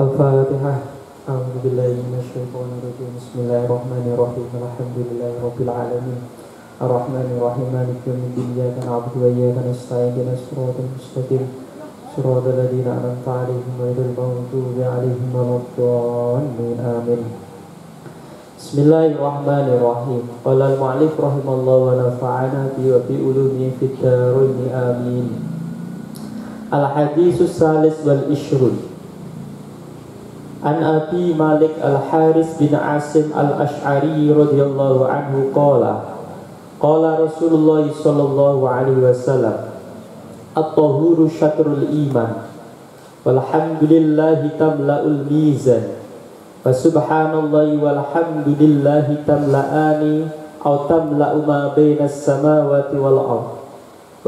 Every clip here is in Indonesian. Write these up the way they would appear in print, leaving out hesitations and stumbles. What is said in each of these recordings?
Al-Fatihah. A'udzubillahi minasyaitonirrajim. Bismillahirrahmanirrahim. Alhamdulillahirabbil alamin. Ar-Rahmanirrahim. Maliki yaumiddin. Iyyaka na'budu wa iyyaka nasta'in. Ihdinas siratal mustaqim. Shiratal ladzina an'amta 'alaihim ghairil maghdubi 'alaihim waladdallin. Amin. Bismillahirrahmanirrahim. Qala al-mu'allif rahimallahu wa nafa'ana bi wa bi ulumihi fid dharain. Amin. Al-haditsus salis wal ishrun. An Abi Malik Al-Haris bin Asim Al-Ash'ari radhiyallahu anhu qala Rasulullah sallallahu alaihi wasallam at-tahuru syatrul iman walhamdulillahi tamla'ul mizan wa subhanallahi walhamdulillahi tamla'ani aw tamla'u ma bainas samawati wal ardh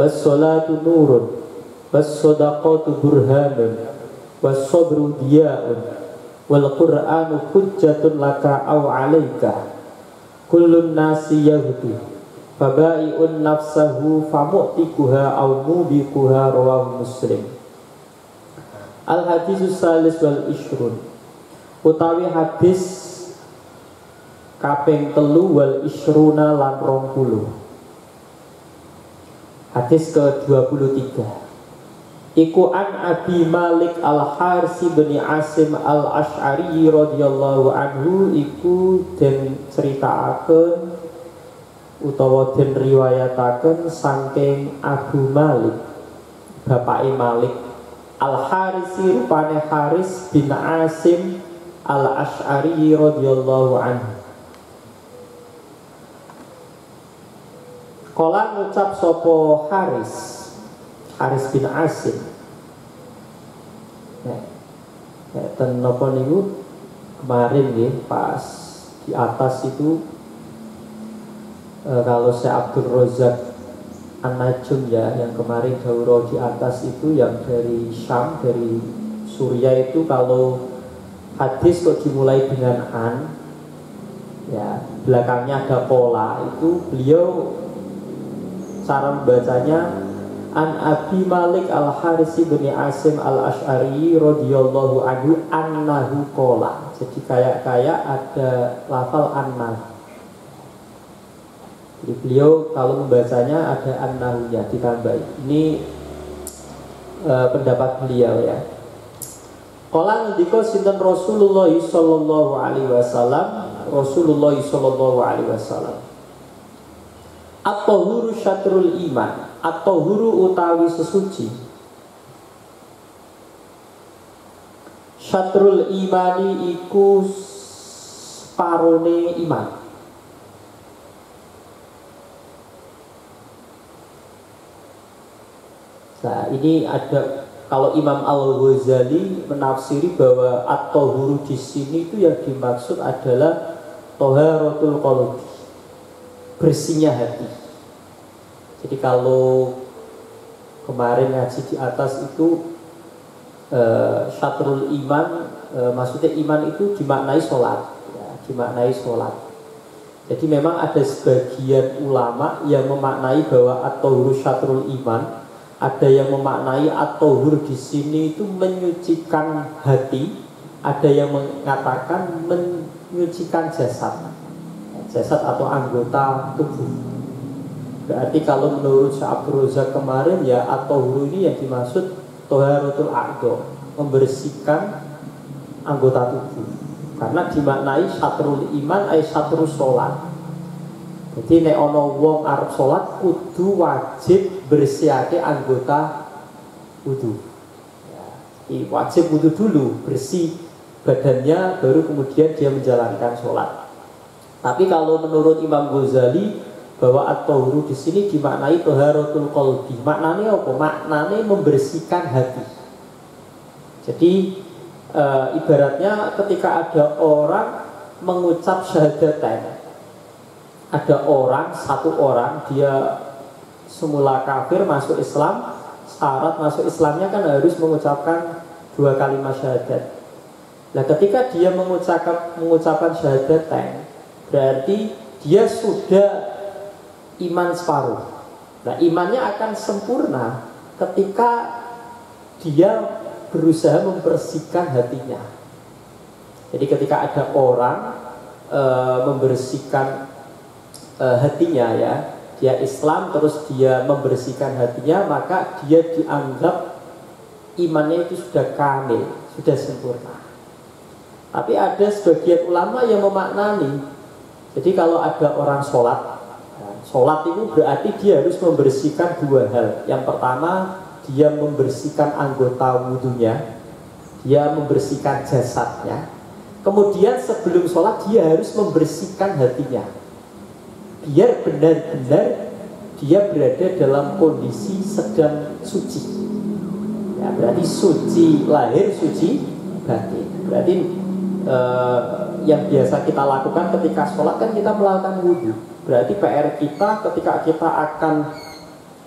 was salatu nurun was sadaqatu burhanun was sabru diya'un wal Qur'anu hujjatun laka aw 'alaika kullun nasi yahdi fabai'un nafsahu famu'tikuha aw mubiquha rawahu Muslim. Al hadisus salis wal ishrun utawi hadis kaping telu wal ishruna lan 20. Hadis ke-23 iku an Abi Malik Al-Haris bin Asim Al-Ash'ari radhiyallahu anhu iku den critakaken utawa den riwayataken saking Abu Malik bapake Malik Al-Haris rupane Haris bin Asim Al-Ash'ari radhiyallahu anhu. Kala ngucap sapa Haris bin Asim. Ten napa niku kemarin nggih pas di atas itu kalau saya Abdul Razak An-Najm ya yang kemarin daurah di atas itu yang dari Syam dari Suriah itu kalau hadis kok dimulai dengan an ya belakangnya ada pola itu beliau cara membacanya An Abi Malik Al-Haris bin Asim Al-Ash'ari radhiyallahu anhu annahu qala. Jadi kayak ada lafal annahu. Jadi beliau kalau membacanya ada annahunya ditambah. Ini pendapat beliau ya. Qala ndika sinten Rasulullah sallallahu alaihi wasallam At-tahuru syatrul iman. At-tahuru utawi sesuci. Syatrul imani iku separone iman. Nah ini ada kalau Imam Al-Ghazali menafsiri bahwa at-tahuru di sini itu yang dimaksud adalah thaharatul qalbi, bersihnya hati. Jadi kalau kemarin ngaji di atas itu syatrul iman, maksudnya iman itu dimaknai sholat ya, dimaknai sholat. Jadi memang ada sebagian ulama yang memaknai bahwa at-tahuru syatrul iman, ada yang memaknai at-tahur di sini itu menyucikan hati, ada yang mengatakan menyucikan jasad atau anggota tubuh. Berarti kalau menurut Syekh Abdul Razak kemarin ya at-tahuru ini yang dimaksud thaharatul a'dha, membersihkan anggota tubuh. Karena dimaknai syatrul iman ay syatrul sholat. Jadi nek ana wong arep sholat kudu wajib bersihake anggota wudu. Ya, wajib wudu dulu, bersih badannya baru kemudian dia menjalankan sholat. Tapi kalau menurut Imam Ghazali bahwa at-tahuru di sini dimaknai thaharatul qalbi. Maknanya apa? Maknanya membersihkan hati. Jadi ibaratnya ketika ada orang mengucap syahadatain, ada satu orang dia semula kafir masuk Islam, syarat masuk Islamnya kan harus mengucapkan 2 kalimat syahadat. Nah ketika dia mengucapkan syahadatain, berarti dia sudah iman separuh. Nah imannya akan sempurna ketika dia berusaha membersihkan hatinya. Jadi ketika ada orang membersihkan hatinya ya, dia Islam terus dia membersihkan hatinya, maka dia dianggap imannya itu sudah kamil, sudah sempurna. Tapi ada sebagian ulama yang memaknani, jadi kalau ada orang sholat, sholat itu berarti dia harus membersihkan dua hal. Yang pertama, dia membersihkan anggota wudhunya, dia membersihkan jasadnya. Kemudian sebelum sholat dia harus membersihkan hatinya, biar benar-benar dia berada dalam kondisi sedang suci. Ya, berarti suci lahir, suci batin. Berarti yang biasa kita lakukan ketika sholat kan kita melakukan wudhu. Berarti PR kita ketika kita akan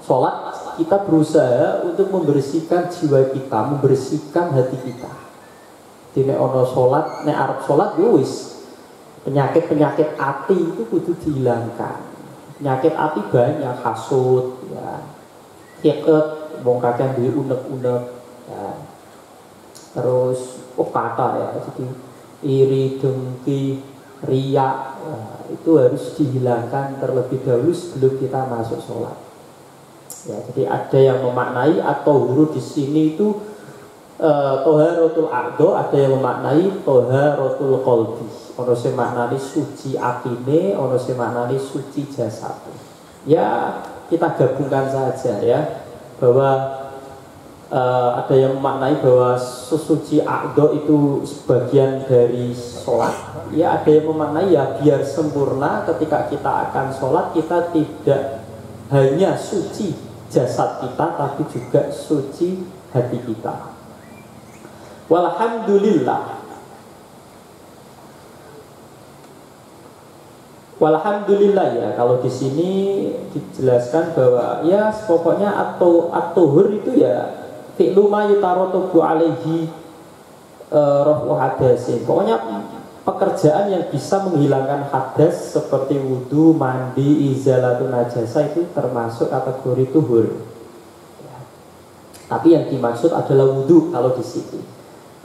sholat, kita berusaha untuk membersihkan jiwa kita, membersihkan hati kita. Di nek ono sholat, nek arep sholat wis penyakit hati itu kudu dihilangkan. Penyakit hati banyak, hasud, ya, hiqet, wong kakek duwe unek-unek, ya. Terus kata ya, jadi iri, dengki, riak, ya, itu harus dihilangkan terlebih dahulu sebelum kita masuk sholat. Ya, jadi ada yang memaknai atau huruf di sini itu toharatul a'do, ada yang memaknai toharatul qalbi. Ono sing maknani suci atine, ono sing maknani suci jasad. Ya, kita gabungkan saja ya, bahwa ada yang memaknai bahwa sesuci a'do itu sebagian dari sholat. Ya, ada yang memaknai ya biar sempurna ketika kita akan sholat kita tidak hanya suci jasad kita, tapi juga suci hati kita. Walhamdulillah. Walhamdulillah ya, kalau di sini dijelaskan bahwa ya pokoknya at-tuhur itu ya fi'lu ma yutaratubu alaihi rafu hadasin. Pokoknya pekerjaan yang bisa menghilangkan hadas seperti wudhu, mandi, izalatun najasa itu termasuk kategori tuhur. Ya. Tapi yang dimaksud adalah wudhu kalau di sini.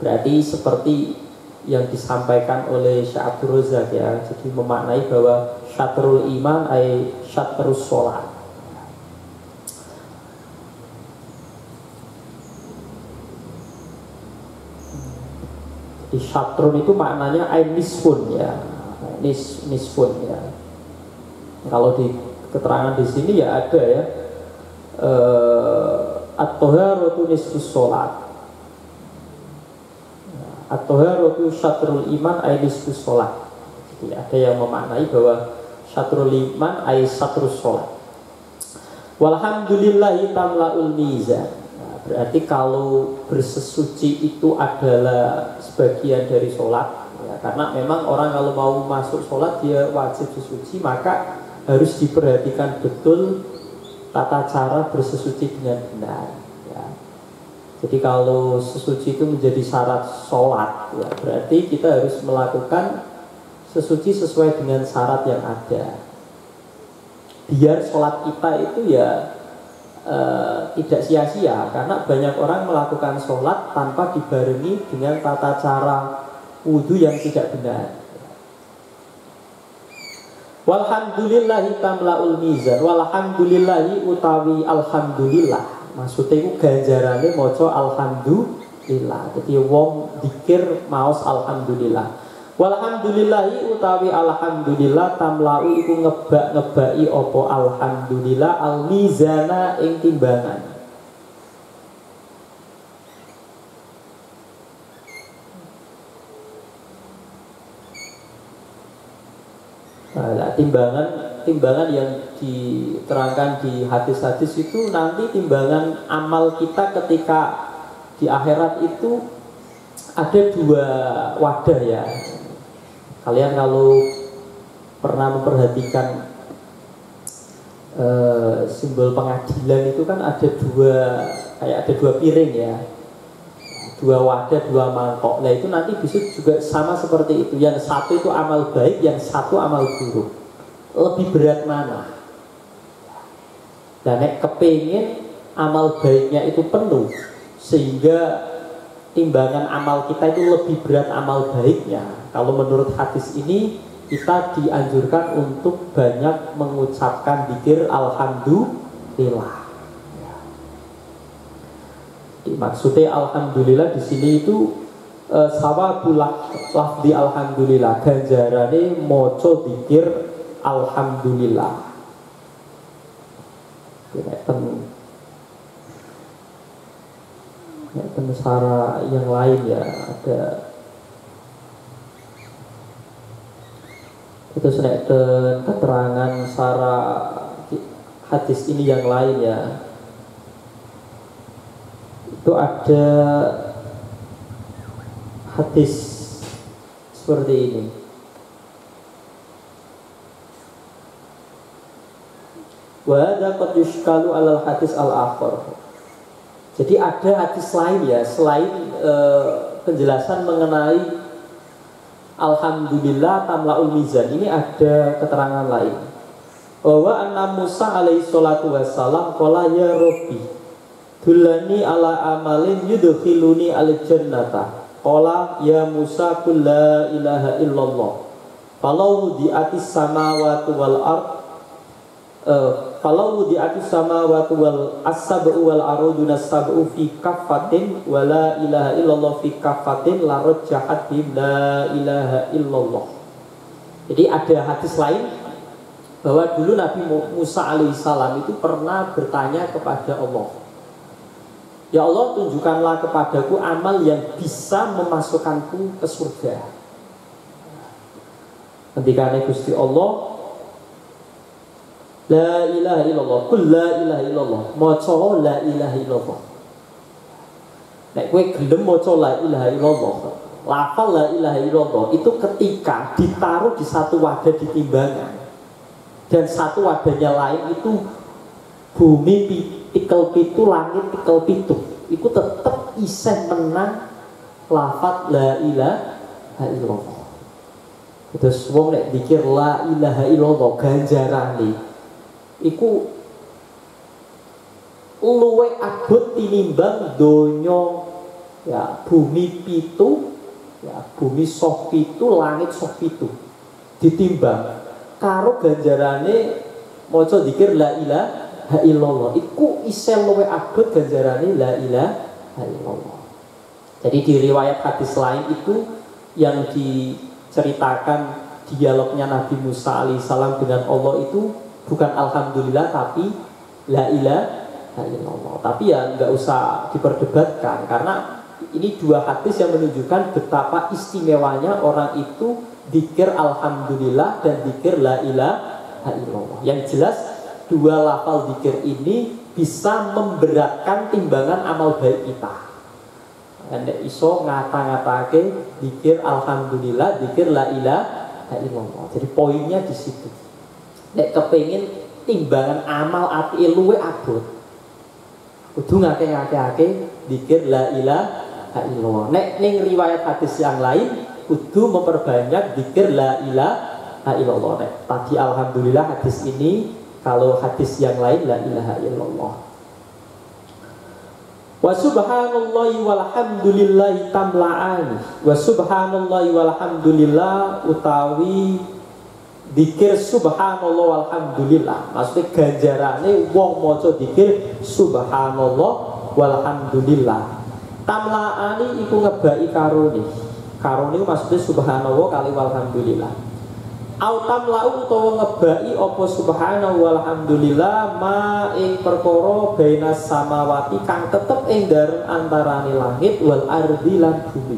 Berarti seperti yang disampaikan oleh Syekh Abdul Razak ya, jadi memaknai bahwa syatrul iman ay syatrus sholat. Di syatrun itu maknanya ay nisfun ya, nisfun ya. Kalau di keterangan di sini ya ada ya, at-toharatu nisfus sholat. At-toharatu syatrul iman ay nisfus sholat. Jadi ada yang memaknai bahwa syatrul iman ay syatrus sholat. Walhamdulillahi tamla'ul mizan. Nah, berarti kalau bersesuci itu adalah sebagian dari sholat ya, karena memang orang kalau mau masuk sholat dia wajib sesuci, maka harus diperhatikan betul tata cara bersesuci dengan benar ya. Jadi kalau sesuci itu menjadi syarat sholat ya, berarti kita harus melakukan sesuci sesuai dengan syarat yang ada, biar sholat kita itu ya tidak sia-sia. Karena banyak orang melakukan sholat tanpa dibarengi dengan tata cara wudhu yang tidak benar. Walhamdulillahi tamla'ul mizan. Walhamdulillahi utawi alhamdulillah, maksudnya itu ganjarane moco alhamdulillah. Jadi wong dikir maos alhamdulillah. Walhamdulillahi utawi alhamdulillah tamla'u iku ngebak-ngebaki opo alhamdulillah al-mizana ing timbangan. Nah, timbangan yang diterangkan di hadis-hadis itu nanti timbangan amal kita ketika di akhirat itu ada dua wadah ya. Kalian kalau pernah memperhatikan simbol pengadilan itu kan ada dua piring ya, dua wadah, dua mangkok. Nah itu nanti bisa juga sama seperti itu. Yang satu itu amal baik, yang satu amal buruk. Lebih berat mana? Dan nek kepingin amal baiknya itu penuh, sehingga timbangan amal kita itu lebih berat amal baiknya. Kalau menurut hadis ini kita dianjurkan untuk banyak mengucapkan zikir alhamdulillah. Maksudnya alhamdulillah di sini itu sawabul lafzi alhamdulillah, ganjarane maca zikir alhamdulillah. Cara yang lain ya ada. Itu senek keterangan cara hadis ini yang lain ya. Itu ada hadis seperti ini. Wa hadza qad yushkalu 'alal hadis al-akhar. Jadi ada hadis lain ya selain penjelasan mengenai alhamdulillah tamlaul mizan. Ini ada keterangan lain. Bahwa anna Musa alaihi salatu wassalam qala ya Rabbi dullani ala amalin yudkhiluni al-jannata. Qala ya Musa qul la ilaha illallah. Falau di'atis samawati wal ard falau di'atis samawati wal as-sab'u wal arduna as-sab'u fi kaffatin wa la ilaha illallah fi kaffatin la rajjahat bi la ilaha illallah. Jadi ada hadis lain bahwa dulu Nabi Musa alaihissalam itu pernah bertanya kepada Allah, ya Allah, tunjukkanlah kepadaku amal yang bisa memasukkanku ke surga. Ketika Gusti Allah, la ilaha illallah, kul la ilaha illallah, maca la ilaha illallah. Nek kowe gelem maca la ilaha illallah, lafal la ilaha illallah itu ketika ditaruh di satu wadah di timbangan dan satu wadahnya lain itu bumi tikel pitu, langit tikel pitu, itu tetap isih menang lafaz la ilaha illallah. Terus wong nek dikir la ilaha illallah ganjarane iku luwe abot tinimbang donya ya bumi pitu, ya bumi soh pitu, langit soh pitu ditimbang karo ganjarane maca zikir la ilaha illallah iku isih luwe abot ganjarane la ilaha illallah. Jadi di riwayat hadis lain itu yang diceritakan dialognya Nabi Musa alaihissalam dengan Allah itu bukan alhamdulillah tapi la ilaha illallah. Tapi ya nggak usah diperdebatkan karena ini dua hadis yang menunjukkan betapa istimewanya orang itu zikir alhamdulillah dan zikir la ilaha illallah. Yang jelas dua lafal zikir ini bisa memberatkan timbangan amal baik kita. Nek iso ngata-ngatake zikir alhamdulillah, zikir la ilaha illallah. Jadi poinnya di situ. Nek kepengin timbangan amal ati luwe abot, kudu ngake-ngake zikir la ilaha illallah. Nek ning riwayat hadis yang lain kudu memperbanyak zikir la ilaha illallah. Nek tadi alhamdulillah hadis ini, kalau hadis yang lain la ilaha illallah. Wa subhanallahi walhamdulillahi tamla'ani. Wa subhanallahi walhamdulillah utawi zikir subhanallah walhamdulillah. Maksudnya ganjarane wong maca zikir subhanallah walhamdulillah. Tamla'ani iku ngebaki karone. Karone maksudnya subhanallah kali walhamdulillah. Au tamla'u utawa ngebaki apa subhanahu walhamdulillah ma ing perkara bainas samawati kang tetep ing dareng antarane langit wal ardi lan bumi.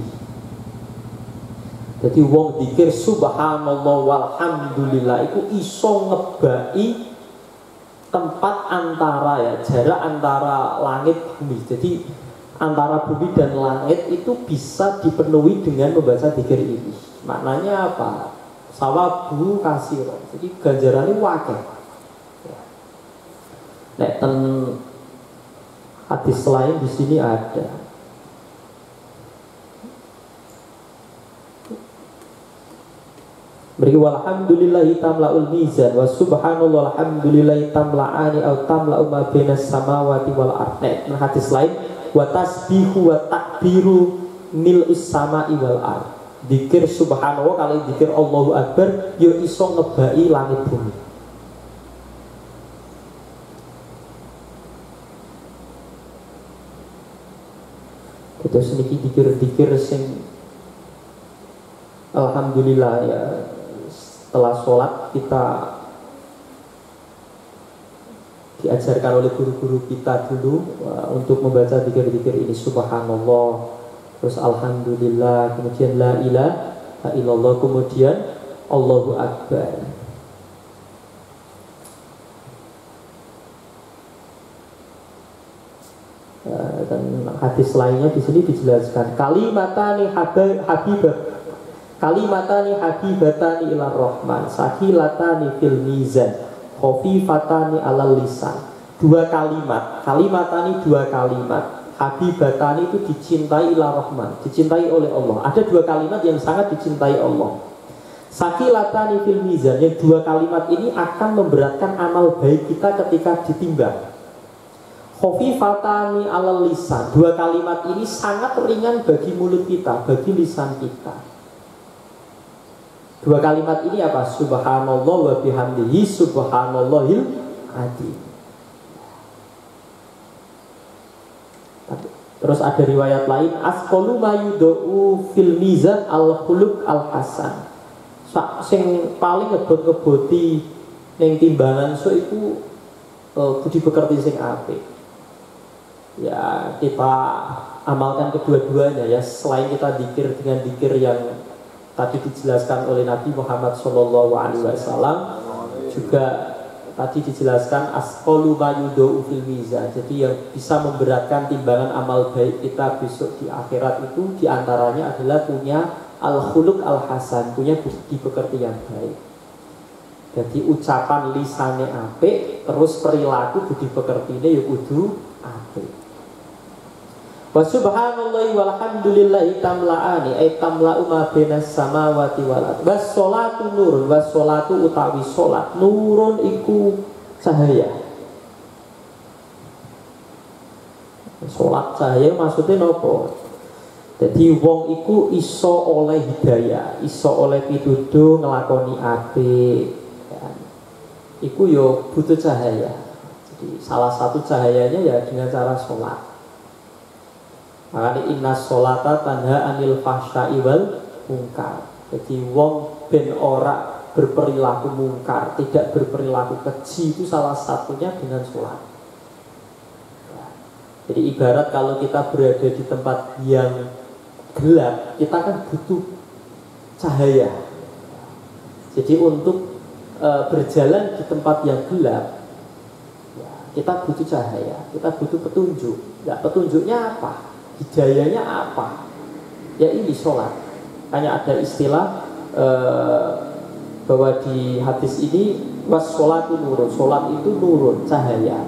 Jadi wong zikir subhanallah walhamdulillah iku iso ngebaki tempat antara ya, jarak antara langit bumi. Jadi antara bumi dan langit itu bisa dipenuhi dengan membaca zikir ini. Maknanya apa? Sawabu kasiro, jadi ganjarannya wakil. Nek ten hadis lain di sini ada. Beri walhamdulillahi tamla'ul mizan wa subhanallah alhamdulillahi tamla'ani au tamla'u ma bainas samawati wal ardh. Nek hadis lain wa tasbihu wa takbiru mil'us sama'i wal ardh. Dzikir subhanallah kali dzikir Allahu Akbar yo iso ngebai langit bumi. Terus niki dzikir-dzikir sing alhamdulillah ya, setelah sholat kita diajarkan oleh guru-guru kita dulu untuk membaca dzikir-dzikir ini, subhanallah, terus alhamdulillah, kemudian la ilaha illallah, kemudian Allahu Akbar. Dan hadis lainnya di sini dijelaskan kalimatani habibatani ila rahman sahilatani fil mizan khafifatani alal lisan. Dua kalimat, kalimatani dua kalimat, habibatani itu dicintai ila rahman, dicintai oleh Allah. Ada dua kalimat yang sangat dicintai Allah. Sahilatani fil mizan, yang dua kalimat ini akan memberatkan amal baik kita ketika ditimbang. Khafifatani alal lisan, dua kalimat ini sangat ringan bagi mulut kita, bagi lisan kita. Dua kalimat ini apa? Subhanallah wa bihamdihi subhanallahil adzim. Terus ada riwayat lain, asqalu ma yudau fil mizan al khuluq al hasan. Sing paling ngebot-ngeboti ning timbangan so iku budi pekerti sing apik. Ya kita amalkan kedua-duanya ya. Selain kita dzikir dengan dzikir yang tadi dijelaskan oleh Nabi Muhammad SAW, juga tadi dijelaskan asqalu ma yudau fil mizan. Jadi yang bisa memberatkan timbangan amal baik kita besok di akhirat itu diantaranya adalah punya al-khuluq al-hasan, punya budi pekerti yang baik. Jadi ucapan lisane apik, terus perilaku budi pekertine ya kudu apik. Wa subhanallahi walhamdulillahi tamla'ani ay tamla'u ma bainas samawati wal ardh. Was sholatu nurun, was sholatu utawi sholat nurun iku cahaya. Sholat cahaya maksudnya nopo? Jadi wong iku iso oleh hidayah, iso oleh pituduh ngelakoni apik. Iku yo butuh cahaya. Jadi salah satu cahayanya ya dengan cara sholat. Makanya inna sholata tanha anil fahsya'i wal munkar. Jadi wong ben ora berperilaku mungkar, tidak berperilaku keji, itu salah satunya dengan sholat. Jadi ibarat kalau kita berada di tempat yang gelap, kita kan butuh cahaya. Jadi untuk berjalan di tempat yang gelap, kita butuh cahaya, kita butuh petunjuk. Ya, petunjuknya apa? Hidayahnya apa? Ya ini sholat. Hanya ada istilah bahwa di hadis ini was sholatu nurun, sholat itu nurun, cahaya.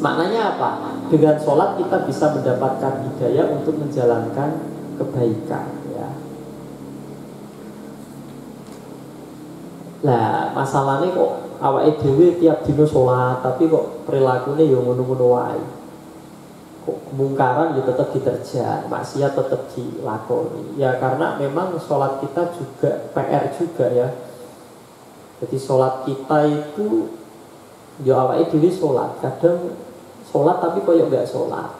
Maknanya apa? Dengan sholat kita bisa mendapatkan hidayah untuk menjalankan kebaikan ya. Nah masalahnya kok awake dhewe tiap dino sholat tapi kok perilakunya yang ngono-ngono wae. Kemungkaran ya tetap diterjang, maksiat tetap dilakoni. Ya karena memang sholat kita juga PR juga ya. Jadi sholat kita itu ya awake dhewe sholat, kadang sholat tapi koyo enggak sholat,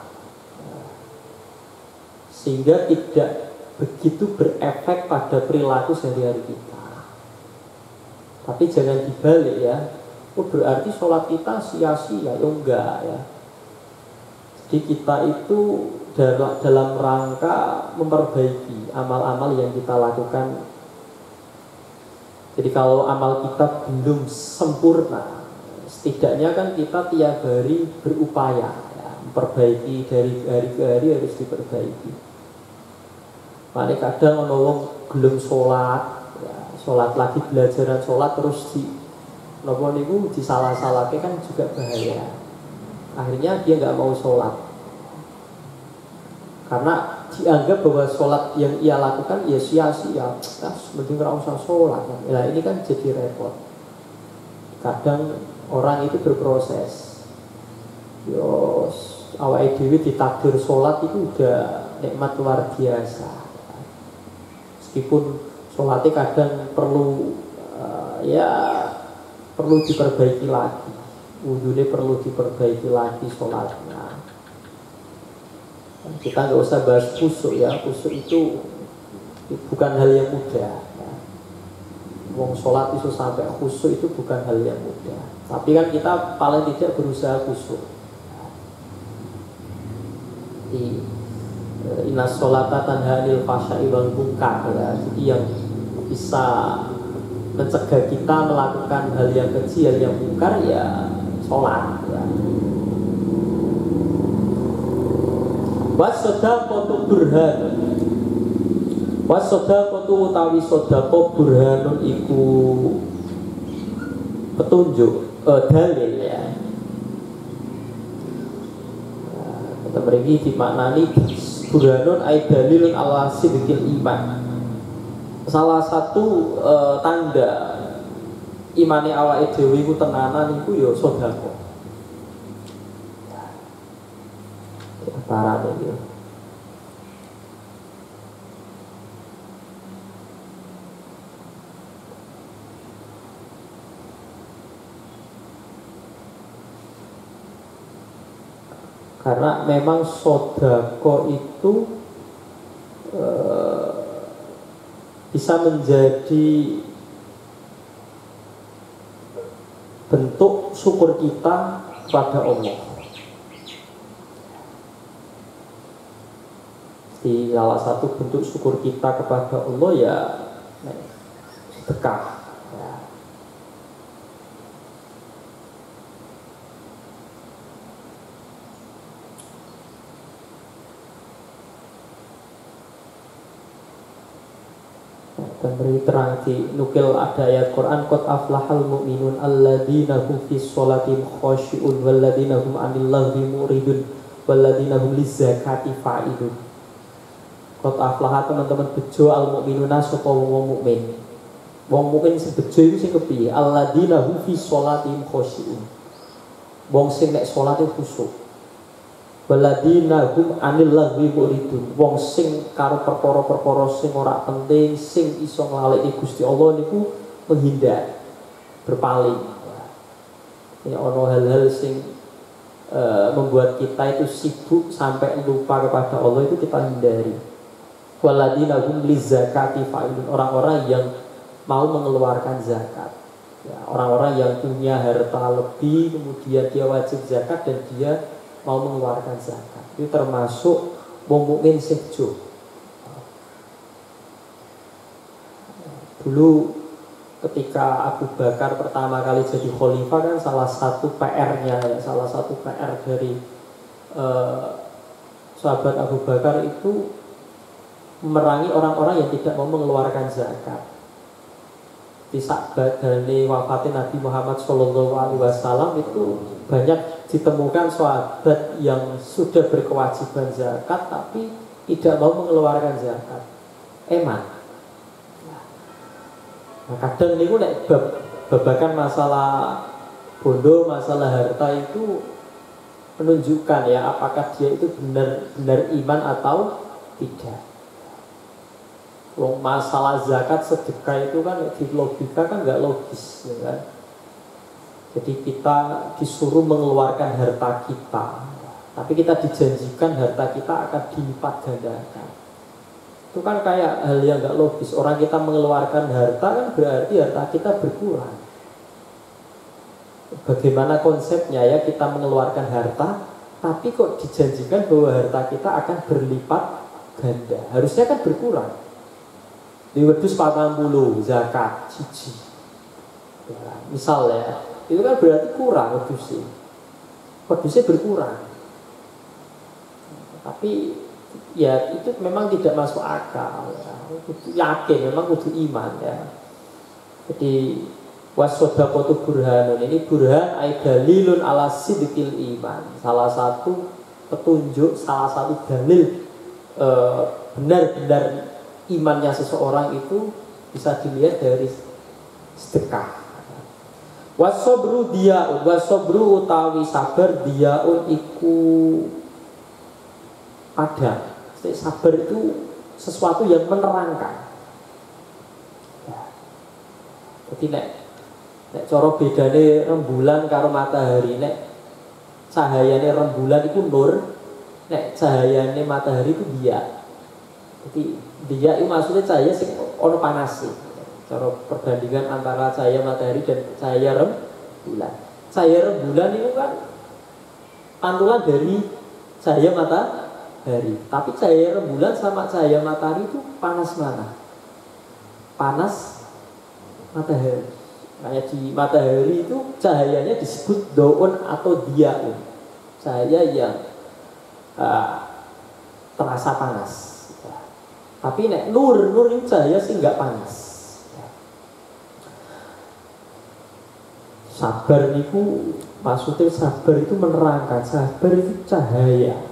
sehingga tidak begitu berefek pada perilaku sehari-hari kita. Tapi jangan dibalik ya. Oh berarti sholat kita sia-sia, ya enggak ya. Jadi kita itu dalam rangka memperbaiki amal-amal yang kita lakukan. Jadi kalau amal kita belum sempurna, setidaknya kan kita tiap hari berupaya ya, memperbaiki, dari hari ke hari harus diperbaiki. Makanya kadang orang belum sholat, ya, sholat lagi belajaran sholat terus nopo niku disalah-salahke kan juga bahaya. Akhirnya dia nggak mau sholat karena dianggap bahwa sholat yang ia lakukan ya sia-sia. Mending nggak usah sholat. Nah ini kan jadi repot. Kadang orang itu berproses. Yos awake dhewe ditakdir sholat itu udah nikmat luar biasa. Meskipun sholatnya kadang perlu perlu diperbaiki lagi, wudhunya perlu diperbaiki lagi sholatnya. Kita nggak usah bahas khusyuk ya, khusyuk itu bukan hal yang mudah. Wong sholat itu sampai khusyuk itu bukan hal yang mudah. Tapi kan kita paling tidak berusaha khusyuk. Inna sholata tanha 'anil fahsya'i wal munkar ya. Jadi yang bisa mencegah kita melakukan hal yang keji, hal yang munkar ya sholat ya. Wasodaqatu burhanun. Wasodaqatu utawi sodaqo burhanun iku petunjuk, dalil ya. Kita beri dimaknani burhanun ay dalilun ala sidqil iman. Salah satu tanda imane awake dhewe iku tenanan iku ya sedekah. Parah ya. Karena memang sodako itu bisa menjadi bentuk syukur kita kepada Allah. Di salah satu bentuk syukur kita kepada Allah ya sedekah. Dan beri terang di nukil ada ayat Quran qad aflahal mu'minun alladzina hum fis sholatihim khashi'un walladzina hum 'anil lagwi mu'ridun walladzina hum lizzakati fa'ilun. Qad aflaha teman-teman bejo al mu'minuna sapa wong mukmin. Wong mukmin sing bejo iku sing kepiye? Alladzina hum fis sholatihim khashi'un. Wong sing nek salate khusyuk. Waladina hum 'anil lagwi muridun. Wong sing karo perkara-perkara sing ora penting, sing iso nglalekne Gusti Allah niku menghindar, berpaling. Ya ono hal-hal sing membuat kita itu sibuk sampai lupa kepada Allah itu kita hindari. Waladina hum lizakati fa'ilun. Orang-orang yang mau mengeluarkan zakat. Ya, orang-orang yang punya harta lebih kemudian dia wajib zakat dan dia mau mengeluarkan zakat. Itu termasuk wong mukmin sejo. Dulu ketika Abu Bakar pertama kali jadi khalifah kan salah satu PR-nya, salah satu PR dari sahabat Abu Bakar itu memerangi orang-orang yang tidak mau mengeluarkan zakat. Di saat dari wafatnya Nabi Muhammad SAW itu banyak ditemukan sahabat yang sudah berkewajiban zakat tapi tidak mau mengeluarkan zakat. Eman. Nah, kadang ini babakan masalah bondo, masalah harta itu menunjukkan ya apakah dia itu benar iman atau tidak. Masalah zakat sedekah itu kan di logika kan nggak logis ya kan? Jadi kita disuruh mengeluarkan harta kita, tapi kita dijanjikan harta kita akan dilipat gandakan. Itu kan kayak hal yang nggak logis. Orang kita mengeluarkan harta kan berarti harta kita berkurang. Bagaimana konsepnya ya kita mengeluarkan harta, tapi kok dijanjikan bahwa harta kita akan berlipat ganda? Harusnya kan berkurang. Di wedhus 40 zakat siji. Ya, misal ya, itu kan berarti kurang wedhusnya berkurang. Tapi ya itu memang tidak masuk akal ya. Kudu yakin, memang kudu iman ya. Jadi wasodaqatu burhanun, ini burhan ay dalilun ala sidqil iman. Salah satu petunjuk, salah satu dalil benar-benar imannya seseorang itu bisa dilihat dari sedekah. Wasobru diaun, wasobru utawi sabar diaun iku padang. Sabar itu sesuatu yang menerangkan. Ya. Jadi nek cara bedane rembulan karo matahari, nek cahayane rembulan itu nur, nek cahayane matahari itu dia. Jadi dia itu maksudnya cahaya sing ono panas sih. Cara perbandingan antara cahaya matahari dan cahaya rembulan. Cahaya rembulan itu kan pantulan dari cahaya matahari. Tapi cahaya rembulan sama cahaya matahari itu panas mana? Panas matahari. Kayak di matahari itu cahayanya disebut doon atau diaun. Cahaya yang terasa panas. Tapi nek nur itu cahaya sih nggak panas. Sabar itu maksudnya sabar itu menerangkan, sabar itu cahaya.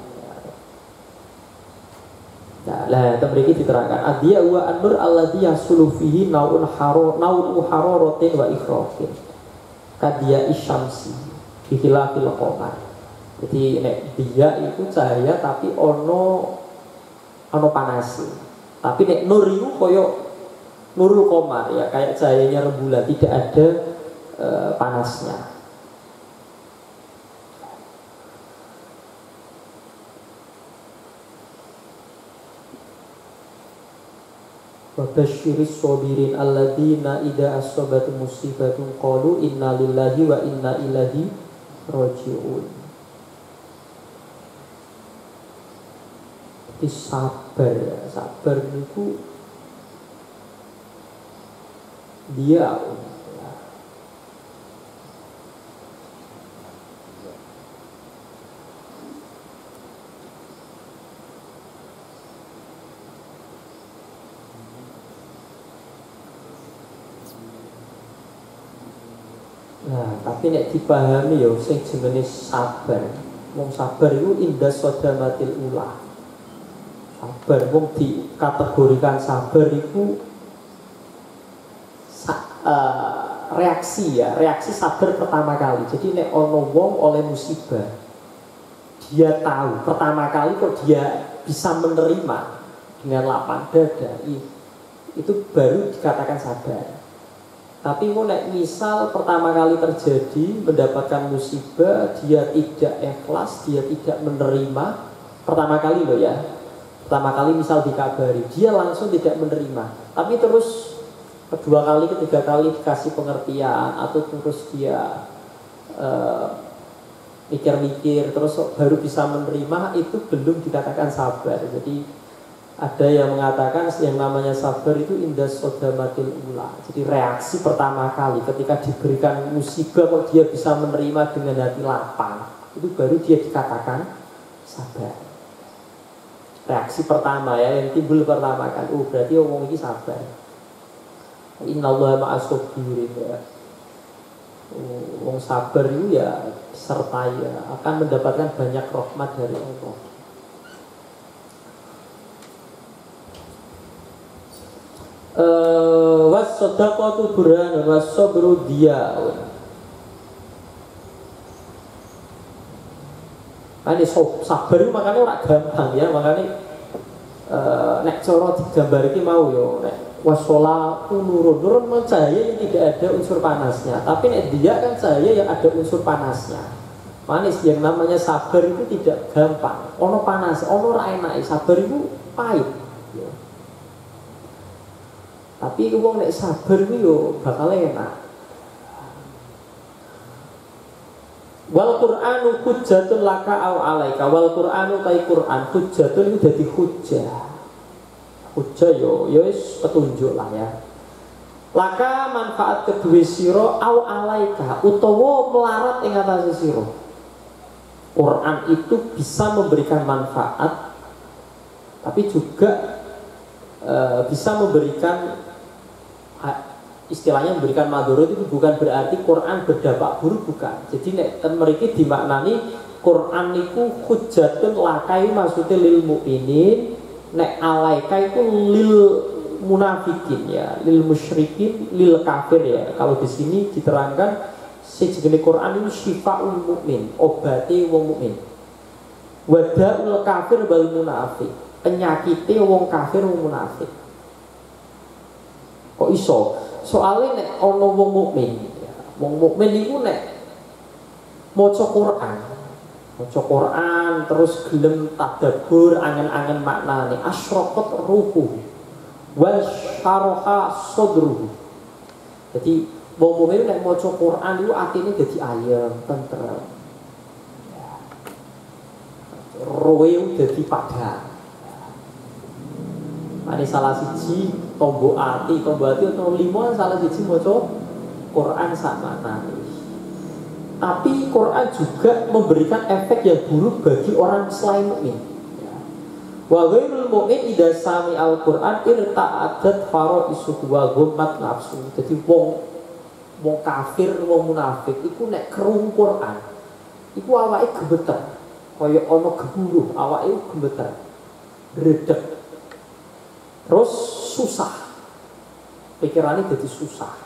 Nah, memiliki diterangkan adhiya wa an-nur alladhi yasulu fihi naun hararatin wa ikhrafin kadhiya isyamsi bikhilafil qamar. Jadi nek dia itu cahaya tapi ono panas. Tapi nek nur itu koyo nurul qamar ya, kayak cahayanya rembulan, tidak ada panasnya. Wa basyiris sabirin alladzina idza asabatum musibatun qalu inna lillahi wa inna ilaihi raji'un. Jadi sabar ya, sabar itu dia nah, tapi nek dipahami ya sing jenenge sabar. Wong sabar itu indah sodamatil ulah. Sabar wong dikategorikan sabar itu reaksi ya, reaksi sabar pertama kali. Jadi nek ono wong oleh musibah, dia tahu pertama kali kok dia bisa menerima dengan lapang dada, itu baru dikatakan sabar. Tapi nek misal pertama kali terjadi mendapatkan musibah, dia tidak ikhlas, dia tidak menerima pertama kali loh ya. Pertama kali misal dikabari, dia langsung tidak menerima. Tapi terus kedua kali, ketiga kali dikasih pengertian atau terus dia mikir-mikir terus baru bisa menerima, itu belum dikatakan sabar. Jadi ada yang mengatakan yang namanya sabar itu indah sodamatil ula. Jadi reaksi pertama kali ketika diberikan musibah kok dia bisa menerima dengan hati lapang, itu baru dia dikatakan sabar. Reaksi pertama ya, yang timbul pertama kan, oh berarti orang ini sabar. Innallaha ma'as-sabirin ya. Wong sabar itu ya disertai ya, akan mendapatkan banyak rahmat dari Allah. Was-shadaqatu burhanun was-sabru diyaun. Ini sabar itu makanya ora gampang ya, makanya nek cara digambar iki mau yo nek wasola nurun cahaya yang tidak ada unsur panasnya, tapi nek dia kan cahaya yang ada unsur panasnya. Manis yang namanya sabar itu tidak gampang. Ono panas, ono ora enak. Sabar itu pahit. Ya. Tapi wong nek sabar ku yo bakal enak. Wal Qur'anu hujjatun laka aw alaika. Wal Qur'anu tai Qur'an hujjatun itu dadi hujjah. Hujjah yo wis petunjuk lah ya. Laka manfaat kedua sira aw alaika utawa melarat ing atase sira. Quran itu bisa memberikan manfaat tapi juga bisa memberikan istilahnya memberikan madharat. Itu bukan berarti Quran berdampak buruk, bukan. Jadi nek mriki dimaknani Quran niku hujjatun lakai maksudnya lil mukminin, nek alaika itu lil munafikin ya, lil musyrikin, lil kafir ya. Kalau di sini diterangkan sejenis Quran itu syifaul mukmin, obati wong mukmin. Wadaul kafir wal munafik. penyakitnya wong kafir wong munafik. Kok iso? Soalnya nek ono wong mukmin, wong mukmin iku nek maca Quran terus gelem tadabbur angen-angen maknane, asyraqat ruhu wa syaraha sadruhu. Jadi wong mukmin nek maca Quran iku atine dadi ayem, tentrem. Roe dadi padhang. Ane salah siji tombo ati atau limo salah siji maca Quran sak maknane. Tapi Quran juga memberikan efek yang buruk bagi orang selain mukmin. Wa ghairul mu'min idza sami al-Qur'an irta'adat fara'isuhu wa ghammat nafsu. Jadi wong kafir, wong munafik iku nek krungu Quran, iku awake gemeter. Kaya ana gemuruh, awake gemeter. Redeg. Terus susah. Pikirannya jadi susah.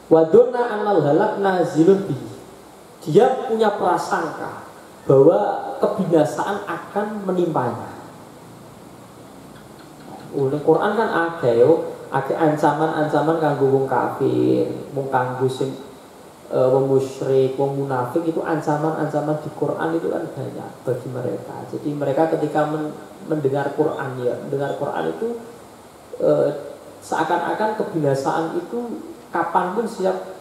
Wadonna anal halak nazilun bi. Dia punya prasangka bahwa kebinasaan akan menimpanya. Oleh Quran kan ada ancaman-ancaman kanggo wong kafir, wong kanggo sing wong musyrik, wong munafik itu ancaman-ancaman di Quran itu kan banyak bagi mereka. Jadi mereka ketika mendengar Quran itu seakan-akan kebinasaan itu kapanpun siap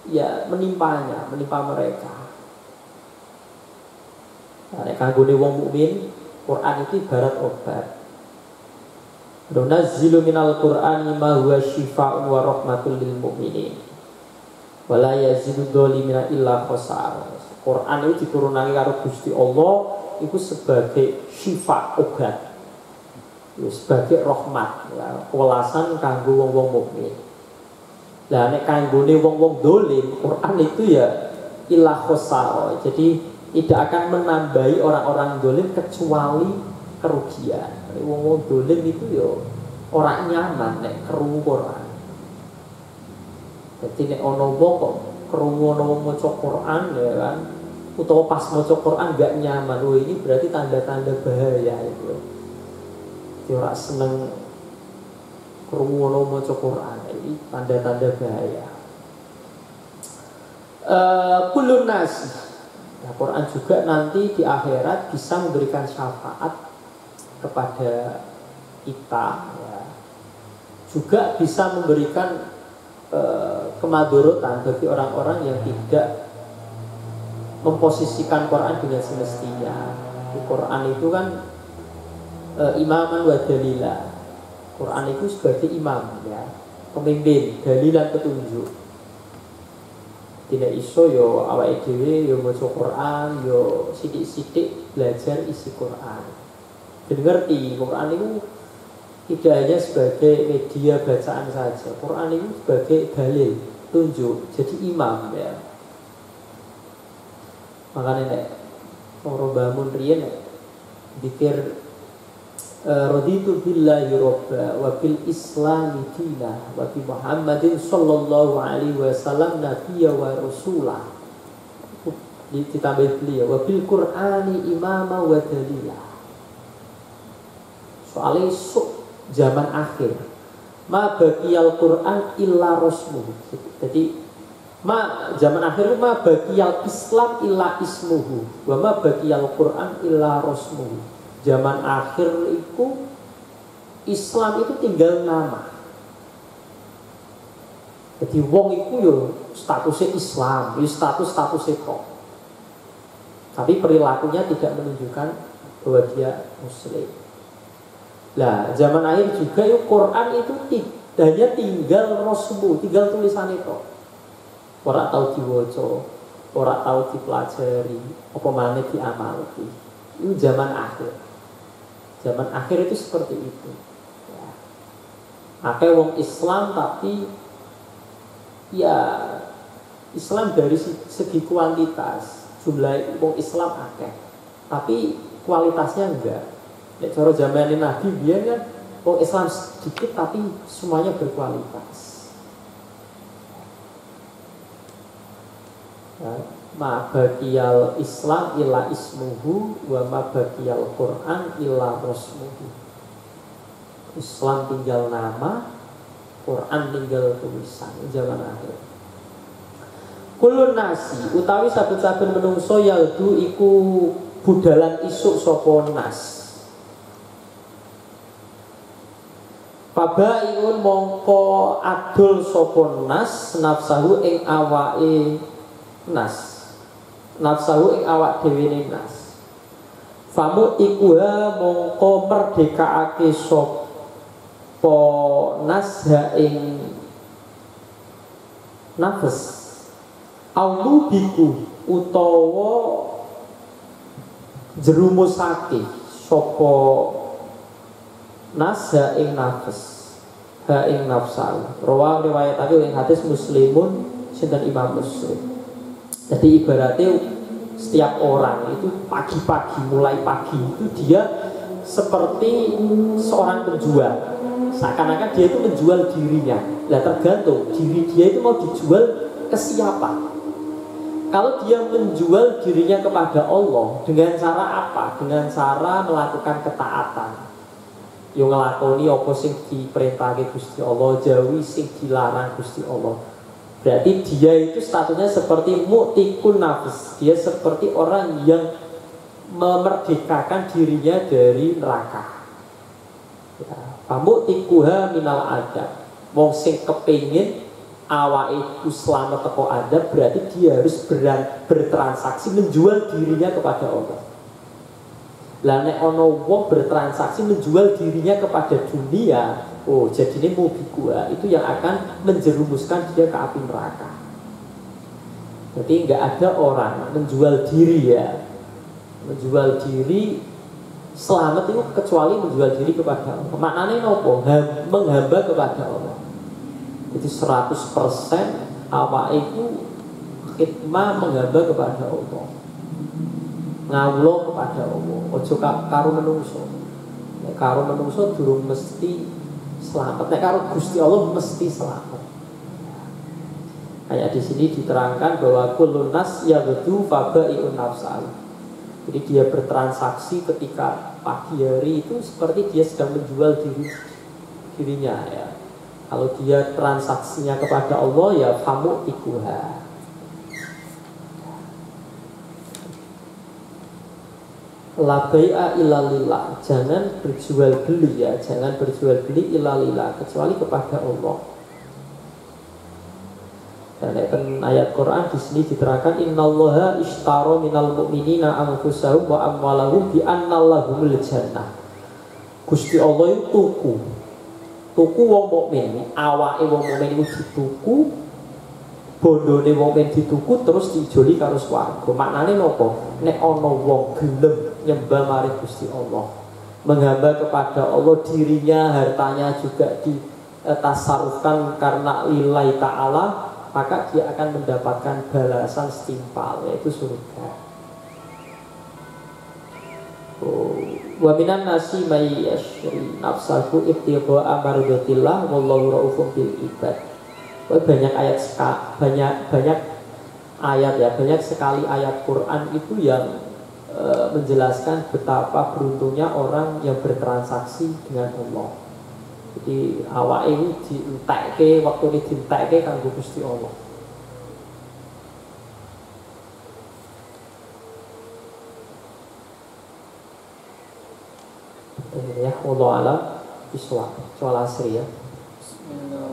ya menimpa mereka. Nah, kanggone wong mukmin, Quran itu ibarat obat. Nunazzilu minal Qur'ani ma huwa syifaa'un wa rahmatul lil mu'minin. Wala yazidu dzalimina illa khasara. Quran itu diturunake karo Gusti Allah itu sebagai syifa obat. Sebagai rahmat, ya, kewelasan kanggo wong-wong mukmin. Lah nek kanggone wong-wong dolim, Quran itu ya illa khosaro. Jadi tidak akan menambahi orang-orang dolim kecuali kerugian. Wong-wong dolim itu ya orang nyaman nek krungu Quran. Jadi nek ono wong kok krungu ono wong maca Quran ya kan, utawa pas maca Quran gak nyaman, oh ini berarti tanda-tanda bahaya itu. Dia ora seneng krungu ono maca Quran. Tanda-tanda bahaya. Kullun nas. Nah, Quran juga nanti di akhirat bisa memberikan syafaat kepada kita, ya. Juga bisa memberikan kemadorotan bagi orang-orang yang tidak memposisikan Quran dengan semestinya. Di Quran itu kan imaman wa dalila. Quran itu sebagai imam, ya, pemimpin, dalilan petunjuk. Tidak iso yo awake dhewe yo maca Quran, yo sithik-sithik belajar isi Quran. Dan ngerti Quran itu tidak hanya sebagai media bacaan saja. Quran itu sebagai dalil, tunjuk, jadi imam, ya. Makanya nek orang bangun riyen pikir raditu billahi robba wa bil islami dina wa bi Muhammadin sallallahu alaihi wasallam nabiyya wa rasulah. Ditambah beliau wa bil Qur'ani imama wa dalila. Soalnya zaman akhir ma baqiyal Qur'an illa rasmuhu. Jadi zaman akhir ma baqiyal Islam illa ismuhu wa ma baqiyal Qur'an illa rasmuhu. Zaman akhir itu Islam itu tinggal nama. Jadi wong itu yo statusnya Islam, yo statusnya kok. Tapi perilakunya tidak menunjukkan bahwa dia Muslim. Lah zaman akhir juga yo Quran itu hanya tinggal rasmu, tinggal tulisan itu. Ora tahu diwaca, ora tahu dipelajari, apa maneh diamalki. Itu zaman akhir. Zaman akhir itu seperti itu, ya. Akeh wong Islam tapi ya Islam dari segi kuantitas jumlah wong Islam akeh, tapi kualitasnya enggak. Nek cara zaman Nabi biyen kan wong Islam sedikit tapi semuanya berkualitas. Ya. ma baqiyal Islam illa ismuhu wa ma baqiyal Quran illa rasmuhu. Islam tinggal nama, Quran tinggal tulisan zaman akhir. Kulun nasi utawi saben-saben menungso yaldu iku budalan isuk sapa nas. Fabaiun mongko adul sapa nas nafsahu ing awake nas. Nafsahu ing awak dhewe nas. Famu ikuha mongko merdekaake sapa nas ha ing nafas. Aulu biku utawa jerumusake sapa nas ha ing nafas ha ing nafsal. Rawa riwayatake ing hadis Muslimun sinten Imam Muslim. Jadi ibaratnya setiap orang itu pagi-pagi mulai pagi itu dia seperti seorang penjual. Seakan-akan dia itu menjual dirinya. Lah tergantung diri dia itu mau dijual ke siapa. Kalau dia menjual dirinya kepada Allah dengan cara apa? Dengan cara melakukan ketaatan. Yo ngelakoni apa sing diperintahke Gusti Allah, jauhi sing dilarang Gusti Allah. Berarti dia itu statusnya seperti mu'tikun nafs. Dia seperti orang yang memerdekakan dirinya dari neraka. Ya, mu'tikuha minal adab. Wong sing kepengin awake iku selamat teko adab, berarti dia harus bertransaksi menjual dirinya kepada Allah. Lah nek ono wong bertransaksi menjual dirinya kepada dunia, oh jadi ini mobil gua itu yang akan menjerumuskan dia ke api neraka. Jadi nggak ada orang menjual diri ya, menjual diri selamat itu kecuali menjual diri kepada Allah. Maknanya nopo? Menghamba kepada Allah. Jadi 100% awak itu khidmah menghamba kepada Allah, ngawula kepada Allah. Ojo karo menungso. Nek karo menungso durung mesti selamat. Nek karo Gusti Allah mesti selamat. Kayak di sini diterangkan bahwa kullun nas yaghdu fabai'un nafsal. Jadi dia bertransaksi ketika pagi hari itu seperti dia sedang menjual dirinya ya. Kalau dia transaksinya kepada Allah ya famu ikuha. La bai'a illa lillah. Jangan berjual beli ya, jangan berjual beli illa lillah kecuali kepada Allah. Dan ayat Quran di sini diterangkan innallaha ishtara minal mu'minina anfusahum wa amwalahum bi annallahumul jannah. Gusti Allah itu tuku wong mukmin, awake wong mukmin iku dituku, bondone wong mukmin dituku terus diijoli karo swarga. Maknane napa? Nek ana wong gelem nyembah marang Gusti Allah, menghamba kepada Allah, dirinya, hartanya juga ditasarufkan karena lillahi ta'ala, maka dia akan mendapatkan balasan setimpal, yaitu surga. Wa minan nasi may yashri nafsahu ibtigha'a mardatillah wallahu raufun bil ibad. Banyak ayat banyak sekali ayat Quran itu yang menjelaskan betapa beruntungnya orang yang bertransaksi dengan Allah. Jadi awake iki dientekke, waktu ini dientekke kanggo Gusti Allah. Ya, wallahu a'lam bishawab. Soal asri ya. Bismillah.